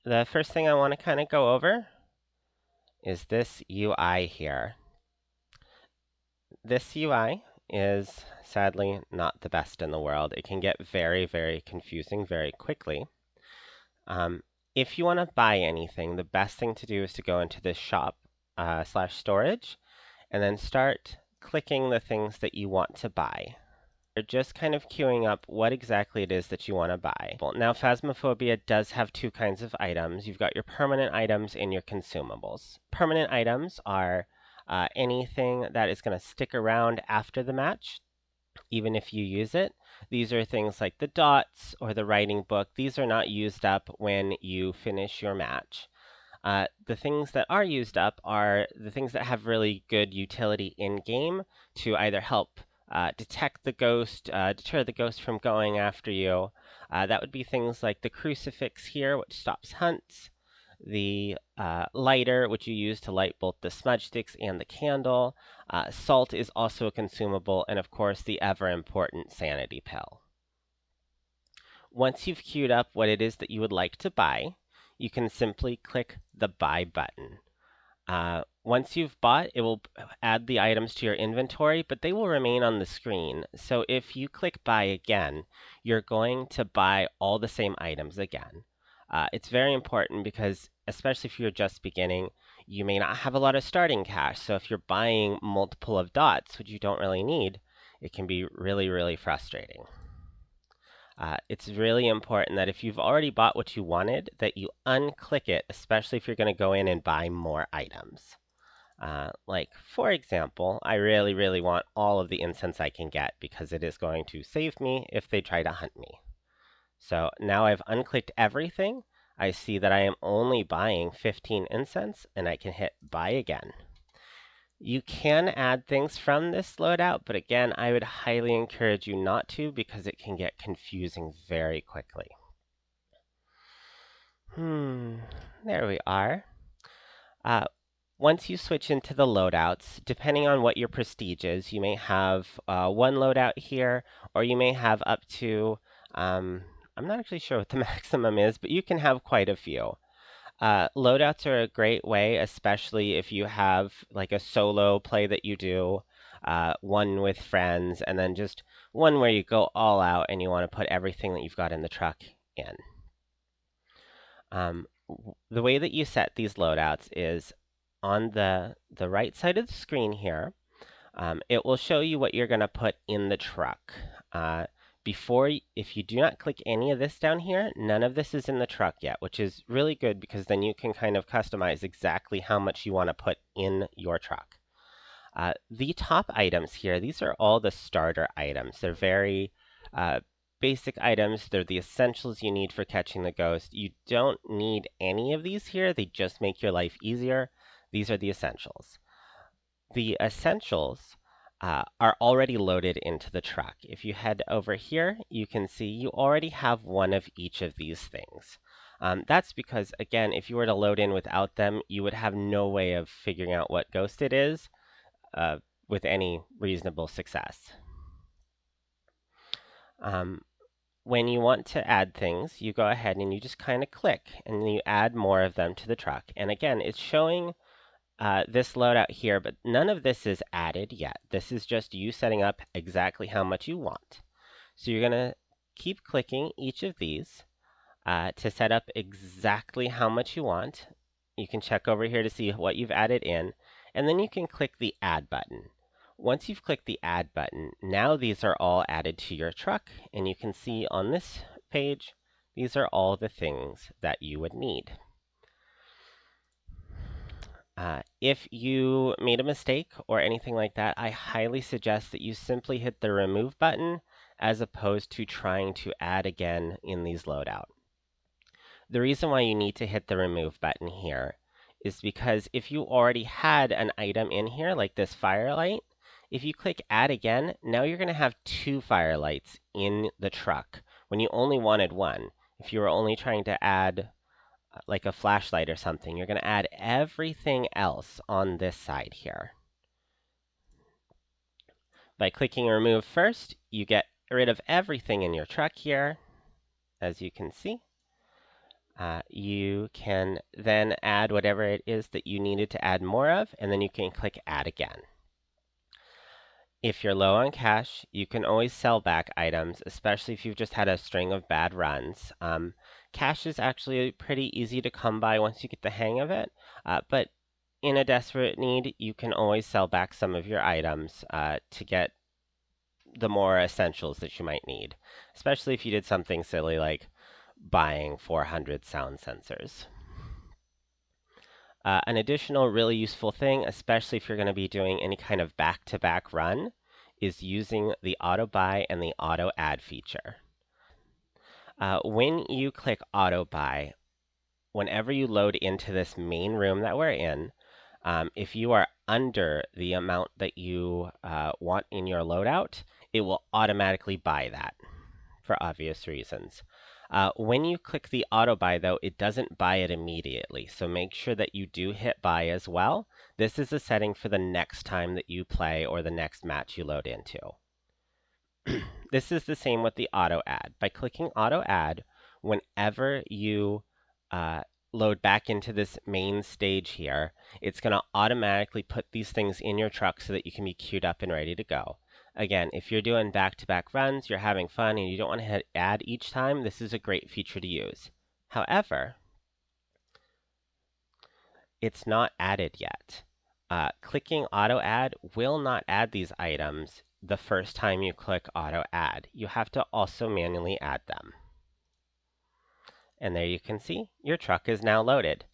the first thing I want to kind of go over is this UI here. This UI is sadly not the best in the world. It can get very, very confusing very quickly. If you want to buy anything, the best thing to do is to go into this shop / storage and then start clicking the things that you want to buy. You're just kind of queuing up what exactly it is that you want to buy. Now, Phasmophobia does have two kinds of items. You've got your permanent items and your consumables. Permanent items are anything that is going to stick around after the match, even if you use it. These are things like the dots or the writing book. These are not used up when you finish your match. The things that are used up are the things that have really good utility in-game to either help detect the ghost, deter the ghost from going after you. That would be things like the crucifix here, which stops hunts, the lighter, which you use to light both the smudge sticks and the candle. Salt is also a consumable, and of course the ever-important sanity pill. Once you've queued up what it is that you would like to buy, you can simply click the Buy button. Once you've bought, it will add the items to your inventory, but they will remain on the screen. So if you click Buy again, you're going to buy all the same items again. It's very important because, especially if you're just beginning, you may not have a lot of starting cash. So if you're buying multiple of dots, which you don't really need, it can be really, really frustrating. It's really important that if you've already bought what you wanted, that you unclick it, especially if you're going to go in and buy more items. Like, for example, I really, really want all of the incense I can get because it is going to save me if they try to hunt me. So now I've unclicked everything. I see that I am only buying 15 incense, and I can hit buy again. You can add things from this loadout, but again, I would highly encourage you not to because it can get confusing very quickly. There we are. Once you switch into the loadouts, depending on what your prestige is, you may have one loadout here, or you may have up to, I'm not actually sure what the maximum is, but you can have quite a few. Loadouts are a great way, especially if you have like a solo play that you do, one with friends, and then just one where you go all out and you want to put everything that you've got in the truck in. The way that you set these loadouts is on the right side of the screen here. It will show you what you're going to put in the truck. If you do not click any of this down here, none of this is in the truck yet, which is really good because then you can kind of customize exactly how much you want to put in your truck. The top items here, these are all the starter items. They're very basic items. They're the essentials you need for catching the ghost. You don't need any of these here. They just make your life easier. These are the essentials. The essentials are already loaded into the truck. If you head over here, you can see you already have one of each of these things. That's because, again, if you were to load in without them, you would have no way of figuring out what ghost it is with any reasonable success. When you want to add things, you go ahead and you just kind of click, and you add more of them to the truck. And again, it's showing this loadout here, but none of this is added yet. This is just you setting up exactly how much you want. So you're going to keep clicking each of these to set up exactly how much you want. You can check over here to see what you've added in, and then you can click the Add button. Once you've clicked the Add button, now these are all added to your truck, and you can see on this page, these are all the things that you would need. If you made a mistake or anything like that, I highly suggest that you simply hit the Remove button as opposed to trying to add again in these loadout. The reason why you need to hit the Remove button here is because if you already had an item in here, like this firelight, if you click Add again, now you're going to have two firelights in the truck when you only wanted one. If you were only trying to add like a flashlight or something, you're going to add everything else on this side here. By clicking Remove first, you get rid of everything in your truck here, as you can see. You can then add whatever it is that you needed to add more of, and then you can click Add again. If you're low on cash, you can always sell back items, especially if you've just had a string of bad runs. Cash is actually pretty easy to come by once you get the hang of it, but in a desperate need, you can always sell back some of your items to get the more essentials that you might need, especially if you did something silly like buying 400 sound sensors. An additional really useful thing, especially if you're going to be doing any kind of back-to-back run, is using the auto buy and the auto add feature. When you click auto buy, whenever you load into this main room that we're in, if you are under the amount that you want in your loadout, it will automatically buy that for obvious reasons. When you click the auto buy, though, it doesn't buy it immediately, so make sure that you do hit buy as well. This is a setting for the next time that you play or the next match you load into. This is the same with the auto add. By clicking auto add, whenever you load back into this main stage here, it's going to automatically put these things in your truck so that you can be queued up and ready to go. Again, if you're doing back-to-back runs, you're having fun, and you don't want to hit add each time, this is a great feature to use. However, it's not added yet. Clicking auto add will not add these items the first time you click auto add. You have to also manually add them. And there you can see your truck is now loaded.